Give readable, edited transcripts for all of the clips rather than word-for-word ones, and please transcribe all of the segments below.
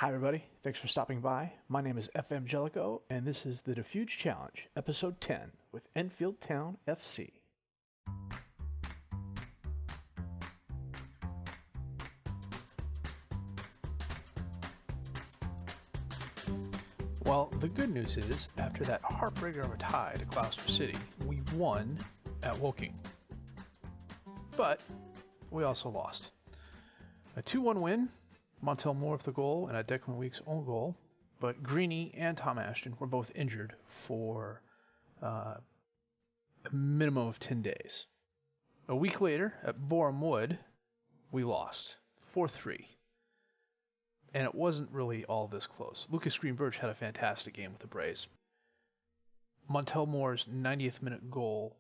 Hi everybody, thanks for stopping by. My name is FM18 and this is the Dafuge Challenge, episode 10 with Enfield Town FC. Well, the good news is, after that heartbreaker of a tie to Chelmsford City, we won at Woking. But we also lost. A 2-1 win, Montel Moore with the goal and a Declan Weeks' own goal, but Greeny and Tom Ashton were both injured for a minimum of 10 days. A week later, at Boreham Wood, we lost 4-3. And it wasn't really all this close. Lucas Green-Birch had a fantastic game with the Braves. Montel Moore's 90th minute goal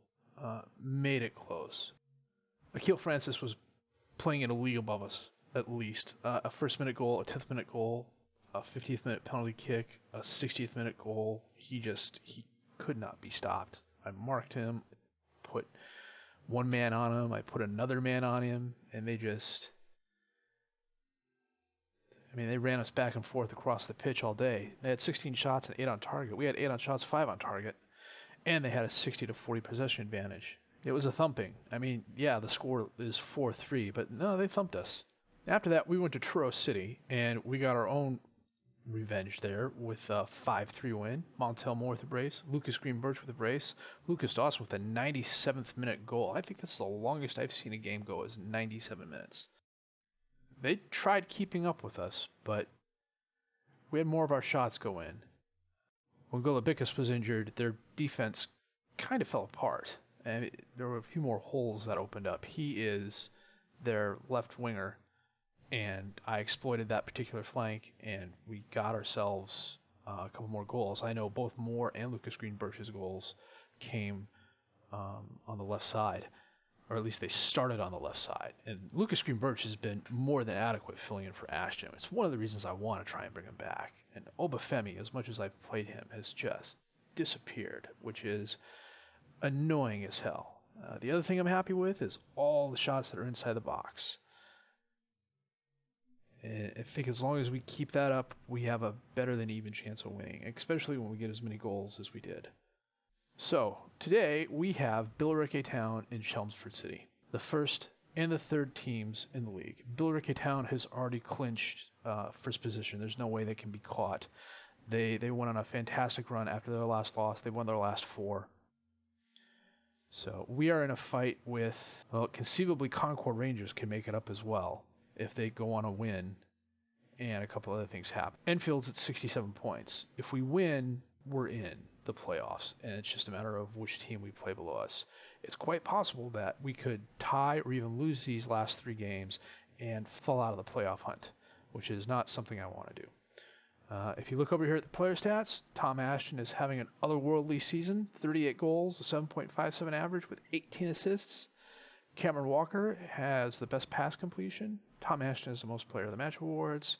made it close. Akil Francis was playing in a league above us, at least. A first minute goal, a 10th minute goal, a 50th minute penalty kick, a 60th minute goal. He could not be stopped. I marked him, put one man on him, I put another man on him, and they ran us back and forth across the pitch all day. They had 16 shots and 8 on target. We had 8 on shots, 5 on target, and they had a 60-40 possession advantage. It was a thumping. The score is 4-3, but no, they thumped us. After that, we went to Truro City, and we got our own revenge there with a 5-3 win. Montel Moore with the brace, Lucas Green-Birch with the brace, Lucas Dawson with a 97th minute goal. I think that's the longest I've seen a game go, is 97 minutes. They tried keeping up with us, but we had more of our shots go in. When Golubicus was injured, their defense kind of fell apart, and there were a few more holes that opened up. He is their left winger, and I exploited that particular flank, and we got ourselves a couple more goals. I know both Moore and Lucas Green-Birch's goals came on the left side, or at least they started on the left side. And Lucas Green-Birch has been more than adequate filling in for Ashton. It's one of the reasons I want to try and bring him back. And Obafemi, as much as I've played him, has just disappeared, which is annoying as hell. The other thing I'm happy with is all the shots that are inside the box. And I think as long as we keep that up, we have a better than even chance of winning, especially when we get as many goals as we did. So, today we have Billericay Town and Chelmsford City, the first and the third teams in the league. Billericay Town has already clinched first position. There's no way they can be caught. They went on a fantastic run after their last loss. They won their last 4. So, we are in a fight with, conceivably Concord Rangers can make it up as well if they go on a win and a couple other things happen. Enfield's at 67 points. If we win, we're in the playoffs, and it's just a matter of which team we play below us. It's quite possible that we could tie or even lose these last 3 games and fall out of the playoff hunt, which is not something I want to do. If you look over here at the player stats, Tom Ashton is having an otherworldly season, 38 goals, a 7.57 average with 18 assists. Cameron Walker has the best pass completion. Tom Ashton has the most player of the match awards.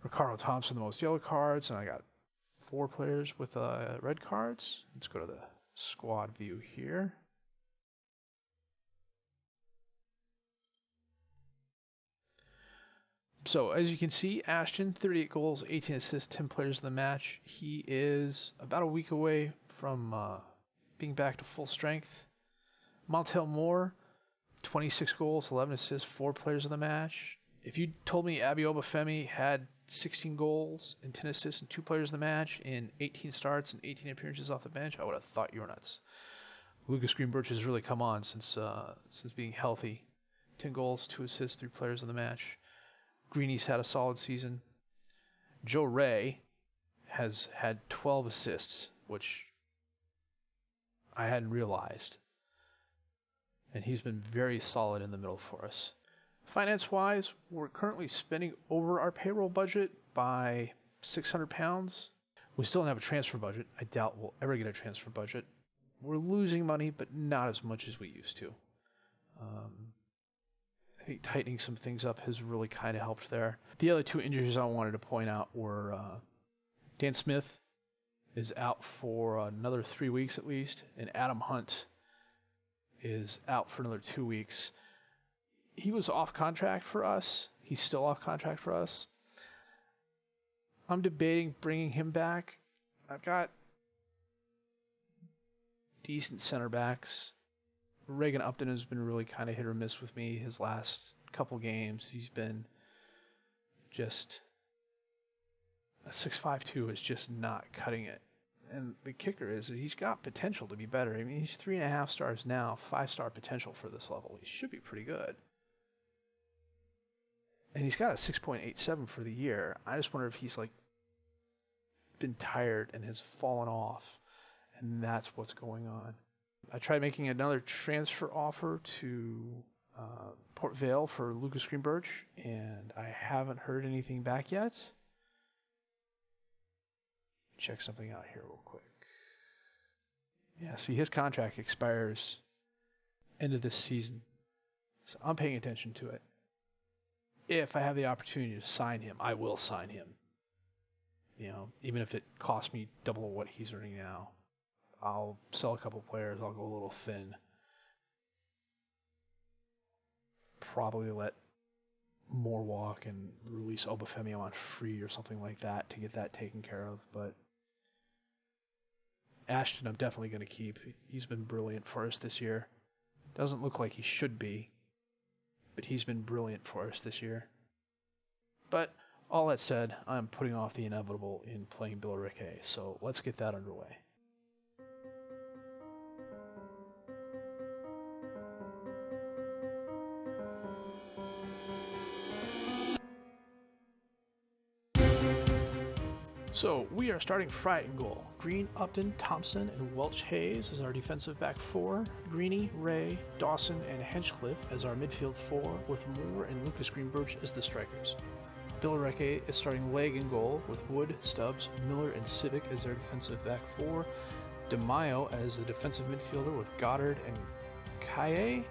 Ricardo Thompson the most yellow cards, and I got 4 players with red cards. Let's go to the squad view here. So, as you can see, Ashton, 38 goals, 18 assists, 10 players of the match. He is about a week away from being back to full strength. Montel Moore, 26 goals, 11 assists, 4 players of the match. If you told me Abby Obafemi had 16 goals and 10 assists and 2 players of the match in 18 starts and 18 appearances off the bench, I would have thought you were nuts. Lucas Green-Birch has really come on since being healthy. 10 goals, 2 assists, 3 players of the match. Greeny's had a solid season. Joe Ray has had 12 assists, which I hadn't realized. And he's been very solid in the middle for us. Finance-wise, we're currently spending over our payroll budget by £600. We still don't have a transfer budget. I doubt we'll ever get a transfer budget. We're losing money, but not as much as we used to. I think tightening some things up has really kind of helped there. The other 2 injuries I wanted to point out were Dan Smith is out for another 3 weeks at least, and Adam Hunt is out for another 2 weeks. He was off contract for us. He's still off contract for us. I'm debating bringing him back. I've got decent center backs. Reagan Upton has been really kind of hit or miss with me his last couple games. He's been just a 6.52 is just not cutting it. And the kicker is that he's got potential to be better. I mean, he's 3.5 stars now, 5-star potential for this level. He should be pretty good. And he's got a 6.87 for the year. I just wonder if he's like been tired and has fallen off, and that's what's going on. I tried making another transfer offer to Port Vale for Lucas Greenberg, and I haven't heard anything back yet. Check something out here real quick. Yeah, see, his contract expires end of this season, so I'm paying attention to it. If I have the opportunity to sign him, I will sign him. You know, even if it costs me double what he's earning now. I'll sell a couple players, I'll go a little thin. Probably let Moore walk and release Obafemi on free or something like that to get that taken care of, but Ashton I'm definitely going to keep. He's been brilliant for us this year. Doesn't look like he should be, but he's been brilliant for us this year. But all that said, I'm putting off the inevitable in playing Billericay, so let's get that underway. So we are starting Fright in goal. Green, Upton, Thompson, and Welch Hayes as our defensive back four. Greeny, Ray, Dawson, and Henchcliffe as our midfield four, with Moore and Lucas Greenberg as the strikers. Billericay is starting Leg in goal, with Wood, Stubbs, Miller, and Civic as their defensive back four. DeMaio as the defensive midfielder, with Goddard and Kaye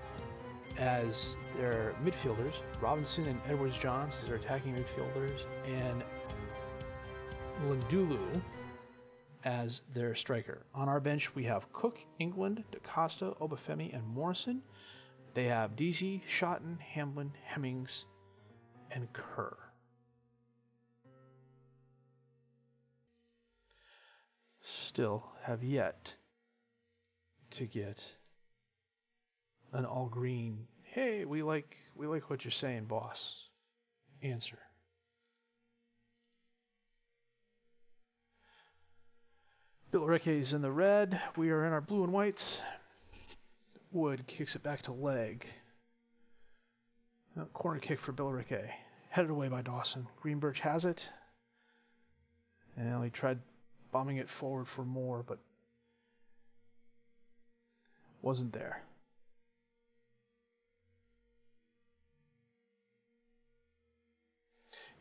as their midfielders. Robinson and Edwards-Johns as their attacking midfielders, and Lundulu as their striker. On our bench, we have Cook, England, DaCosta, Obafemi, and Morrison. They have Deasy, Shotton, Hamlin, Hemmings, and Kerr. Still have yet to get an all-green, hey, we like what you're saying, boss, answer. Billericay is in the red. We are in our blue and whites. Wood kicks it back to Leg. Corner kick for Billericay. Headed away by Dawson. Greenberg has it. And he tried bombing it forward for Moore, but wasn't there.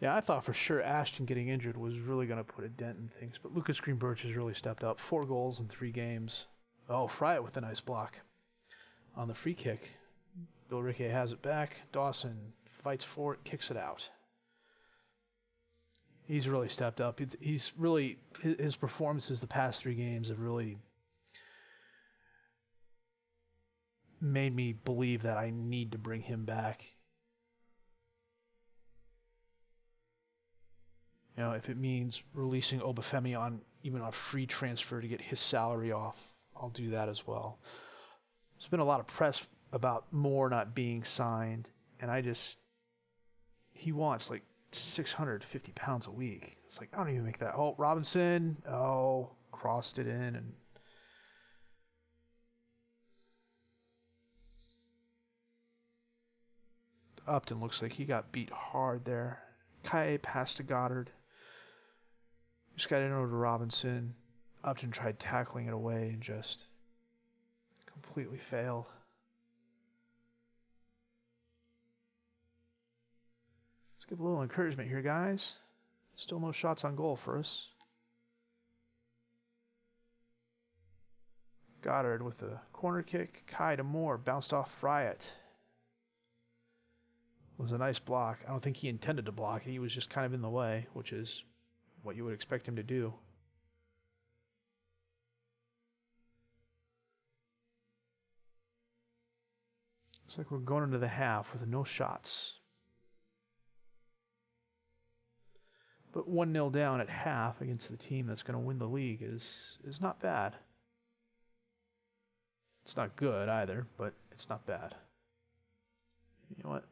Yeah, I thought for sure Ashton getting injured was really going to put a dent in things, but Lucas Greenberg has really stepped up. 4 goals in 3 games. Oh, Fryatt with a nice block on the free kick. Billericay has it back. Dawson fights for it, kicks it out. He's really stepped up. He's really, his performances the past 3 games have really made me believe that I need to bring him back. You know, if it means releasing Obafemi on even on free transfer to get his salary off, I'll do that as well. There's been a lot of press about Moore not being signed, and he wants like 650 pounds a week. It's like, I don't even make that. Oh, Robinson, crossed it in, and Upton looks like he got beat hard there. Kaye passed to Goddard. Just got it over to Robinson. Upton tried tackling it away and just completely failed. Let's give a little encouragement here, guys. Still no shots on goal for us. Goddard with a corner kick. Kaye to Moore. Bounced off Fryatt. It was a nice block. I don't think he intended to block it. He was just kind of in the way, which is what you would expect him to do. Looks like we're going into the half with no shots. But But 1-0 down at half against the team that's going to win the league is not bad. It's not good either, but it's not bad. You know what?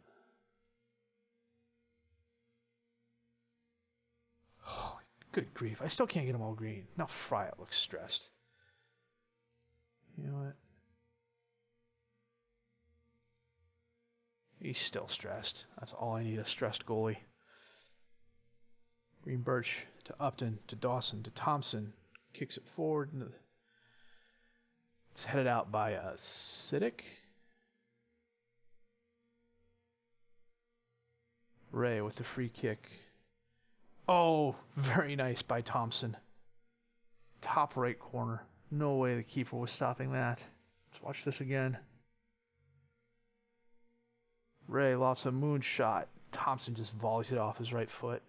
Oh, good grief. I still can't get them all green. Now Fryatt looks stressed. You know what? He's still stressed. That's all I need, a stressed goalie. Green Birch to Upton, to Dawson, to Thompson. Kicks it forward. It's headed out by Siddick. Ray with the free kick. Oh, very nice by Thompson. Top right corner. No way the keeper was stopping that. Let's watch this again. Ray lofts a moonshot. Thompson just volleys it off his right foot.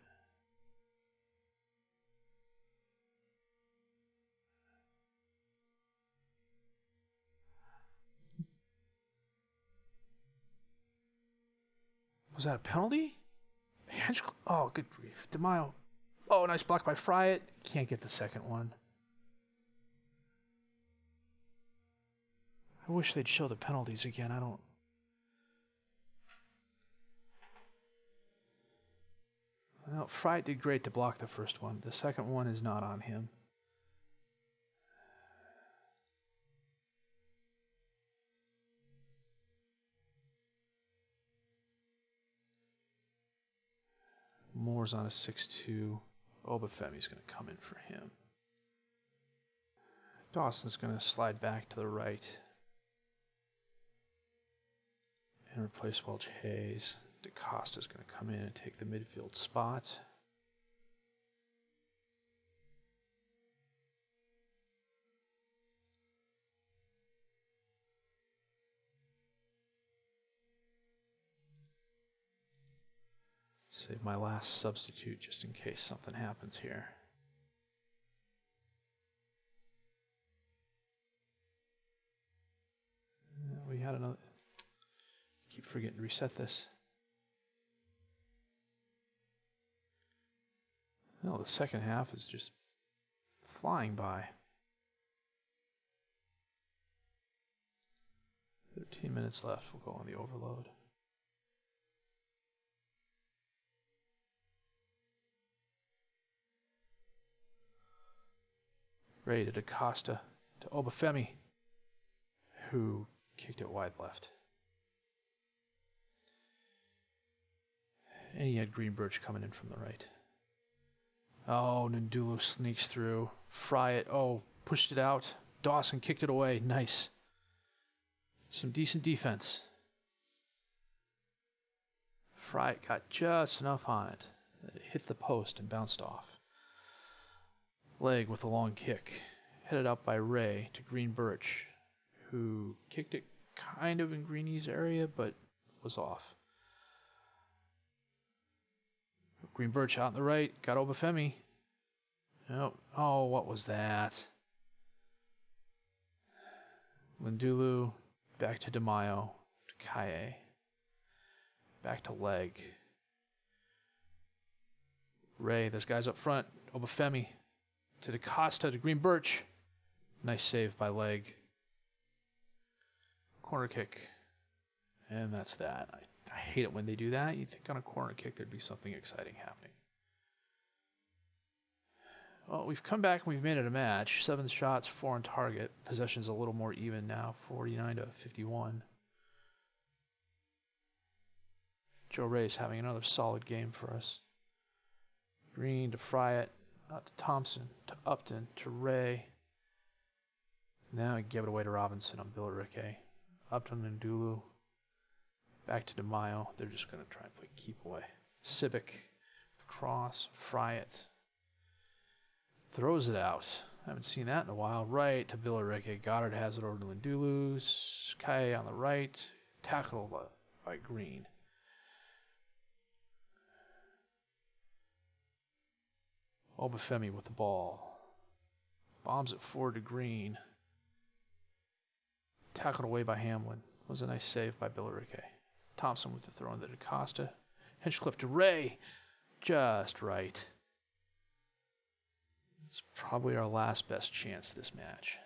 Was that a penalty? Oh, good grief. DeMaio. Oh, nice block by Fryatt. Can't get the second one. I wish they'd show the penalties again. I don't... Well, Fryatt did great to block the first one. The second one is not on him. Moore's on a 6-2. Obafemi's going to come in for him. Dawson's going to slide back to the right and replace Welch Hayes. DaCosta's going to come in and take the midfield spot. Save my last substitute just in case something happens here. We had another... Keep forgetting to reset this. No, the second half is just flying by. 13 minutes left. We'll go on the overload. Ray to DaCosta to Obafemi, who kicked it wide left. And he had Green Birch coming in from the right. Oh, Ndulu sneaks through. Fryatt, oh, pushed it out. Dawson kicked it away. Nice. Some decent defense. Fryatt got just enough on it. It hit the post and bounced off. Leg with a long kick. Headed out by Ray to Green Birch, who kicked it kind of in Greeny's area, but was off. Green Birch out on the right. Got Obafemi. Oh, what was that? Lindulu. Back to DeMaio. To Kaye. Back to Leg. Ray, there's guys up front. Obafemi. To DaCosta, to Green Birch. Nice save by Leg. Corner kick. And that's that. I hate it when they do that. You'd think on a corner kick there'd be something exciting happening. Well, we've come back and we've made it a match. 7 shots, 4 on target. Possession's a little more even now, 49 to 51. Joe Ray's having another solid game for us. Green to Fryatt, out to Thompson, to Upton, to Ray. Now I give it away to Robinson on Billericay. Upton and Dulu. Back to DeMaio. They're just going to try and play keep away. Civic, cross, Fryatt. Throws it out. I haven't seen that in a while. Right to Billericay. Goddard has it over to Lindulu. Kaye on the right. Tackled by Green. Obafemi with the ball. Bombs it forward to Green. Tackled away by Hamlin. Was a nice save by Billericay. Thompson with the throw in to DaCosta. Hinchcliffe to Ray. Just right. It's probably our last best chance this match.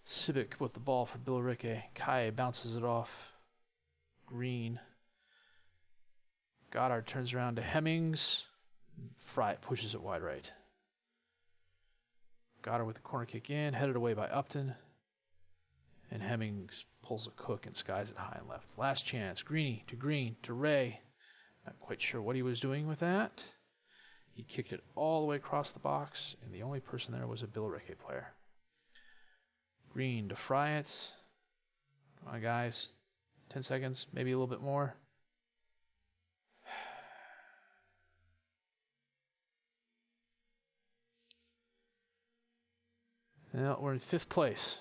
Civic with the ball for Billericay. Kai bounces it off. Green. Goddard turns around to Hemmings. Fry pushes it wide right. Goddard with the corner kick in, headed away by Upton. And Hemmings pulls a Cook and skies it high and left. Last chance. Greeny to Green to Ray. Not quite sure what he was doing with that. He kicked it all the way across the box, and the only person there was a Billericay player. Green to Fry it. Come on, guys. 10 seconds, maybe a little bit more. Now we're in 5th place.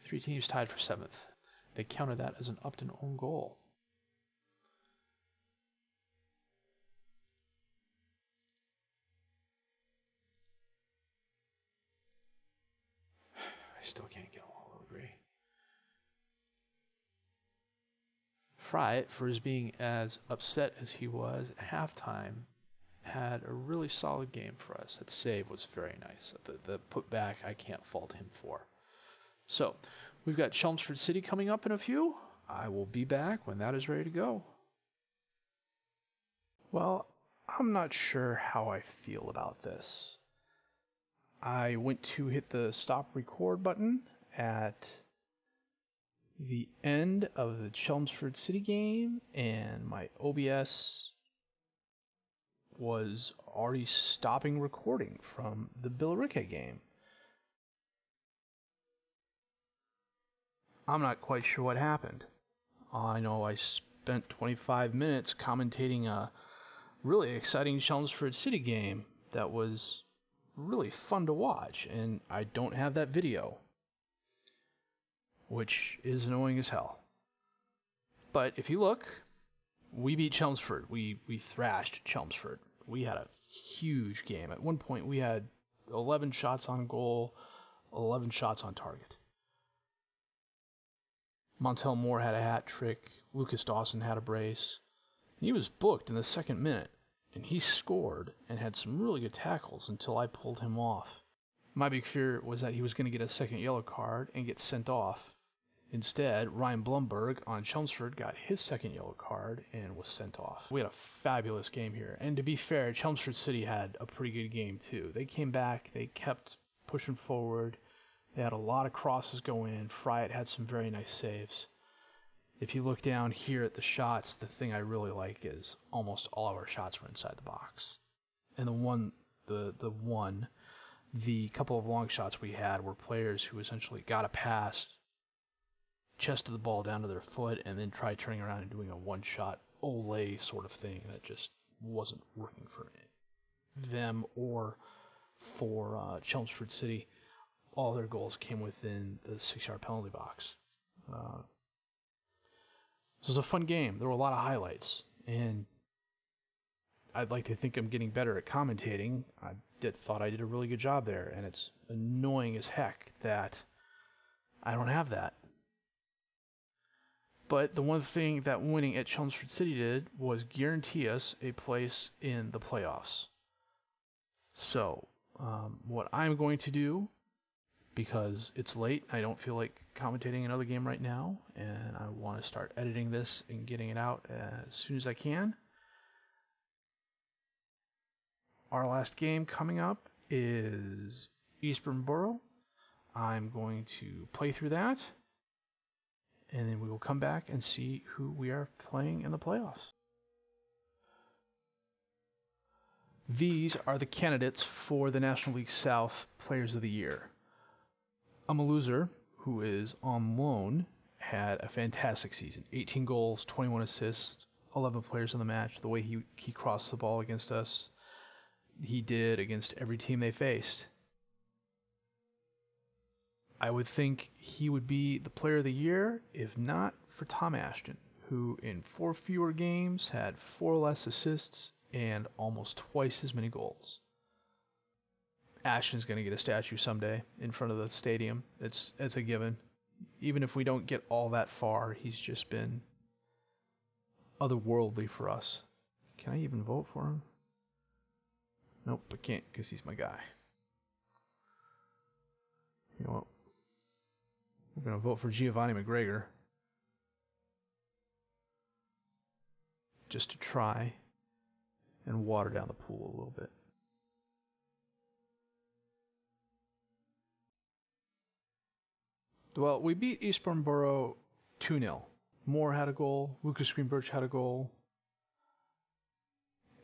3 teams tied for 7th. They counted that as an Upton own goal. I still can't get them all to agree. Fry, for his being as upset as he was at halftime, had a really solid game for us. That save was very nice. The putback I can't fault him for. So, we've got Chelmsford City coming up in a few. I will be back when that is ready to go. Well, I'm not sure how I feel about this. I went to hit the stop record button at the end of the Chelmsford City game, and my OBS was already stopping recording from the Billericay game. I'm not quite sure what happened. I know I spent 25 minutes commentating a really exciting Chelmsford City game that was really fun to watch, and I don't have that video, which is annoying as hell. But if you look, we beat Chelmsford. We thrashed Chelmsford. We had a huge game. At one point, we had 11 shots on goal, 11 shots on target. Montel Moore had a hat trick. Lucas Dawson had a brace. He was booked in the 2nd minute, and he scored and had some really good tackles until I pulled him off. My big fear was that he was going to get a 2nd yellow card and get sent off. Instead, Ryan Blumberg on Chelmsford got his 2nd yellow card and was sent off. We had a fabulous game here. And to be fair, Chelmsford City had a pretty good game too. They came back, they kept pushing forward. They had a lot of crosses go in. Fryatt had some very nice saves. If you look down here at the shots, the thing I really like is almost all of our shots were inside the box. And the couple of long shots we had were players who essentially got a pass, chested the ball down to their foot, and then tried turning around and doing a one-shot Olay sort of thing that just wasn't working for them or for Chelmsford City. All their goals came within the 6-yard penalty box. This was a fun game. There were a lot of highlights, and I'd like to think I'm getting better at commentating. I thought I did a really good job there, and it's annoying as heck that I don't have that. But the one thing that winning at Chelmsford City did was guarantee us a place in the playoffs. So, what I'm going to do, because it's late, I don't feel like commentating another game right now, and I want to start editing this and getting it out as soon as I can. Our last game coming up is Eastbourne Borough. I'm going to play through that, and then we will come back and see who we are playing in the playoffs. These are the candidates for the National League South Players of the Year. I'm a loser who is on loan, had a fantastic season. 18 goals, 21 assists, 11 players in the match. The way he crossed the ball against us, he did against every team they faced. I would think he would be the player of the year if not for Tom Ashton, who in 4 fewer games had 4 less assists and almost twice as many goals. Ashton's going to get a statue someday in front of the stadium. It's a given. Even if we don't get all that far, he's just been otherworldly for us. Can I even vote for him? Nope, I can't because he's my guy. You know what? We're going to vote for Giovanni McGregor. Just to try and water down the pool a little bit. Well, we beat Eastbourne Borough 2-0. Moore had a goal. Lucas Greenbirch had a goal.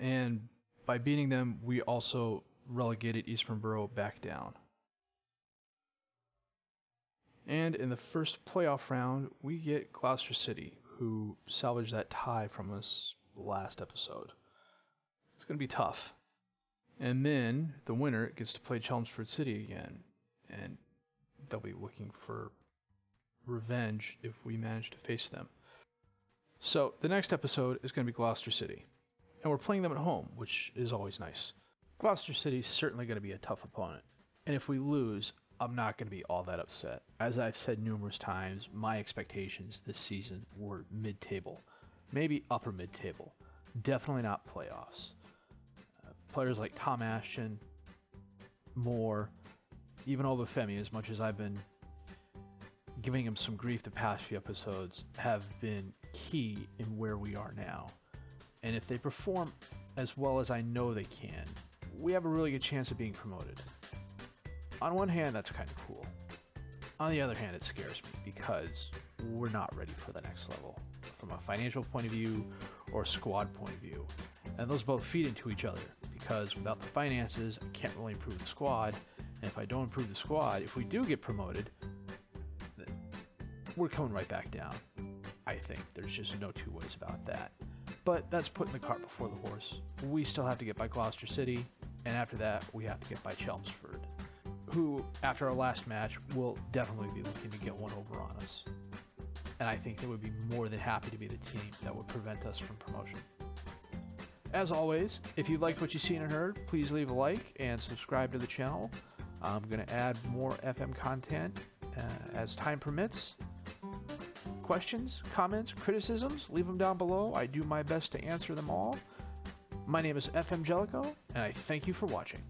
And by beating them, we also relegated Eastbourne Borough back down. And in the first playoff round, we get Gloucester City, who salvaged that tie from us last episode. It's going to be tough. And then the winner gets to play Chelmsford City again. And they'll be looking for revenge if we manage to face them. So the next episode is going to be Gloucester City. And we're playing them at home, which is always nice. Gloucester City is certainly going to be a tough opponent. And if we lose, I'm not going to be all that upset. As I've said numerous times, my expectations this season were mid-table. Maybe upper mid-table. Definitely not playoffs. Players like Tom Ashton, Moore, even Obafemi, as much as I've been giving him some grief the past few episodes, have been key in where we are now. And if they perform as well as I know they can, we have a really good chance of being promoted. On one hand, that's kind of cool. On the other hand, it scares me because we're not ready for the next level from a financial point of view or squad point of view. And those both feed into each other because without the finances, I can't really improve the squad. And if I don't improve the squad, if we do get promoted, we're coming right back down. I think there's just no two ways about that. But that's putting the cart before the horse. We still have to get by Gloucester City, and after that, we have to get by Chelmsford, who, after our last match, will definitely be looking to get one over on us. And I think they would be more than happy to be the team that would prevent us from promotion. As always, if you liked what you've seen and heard, please leave a like and subscribe to the channel. I'm going to add more FM content as time permits. Questions, comments, criticisms, leave them down below. I do my best to answer them all. My name is FM Jellico, and I thank you for watching.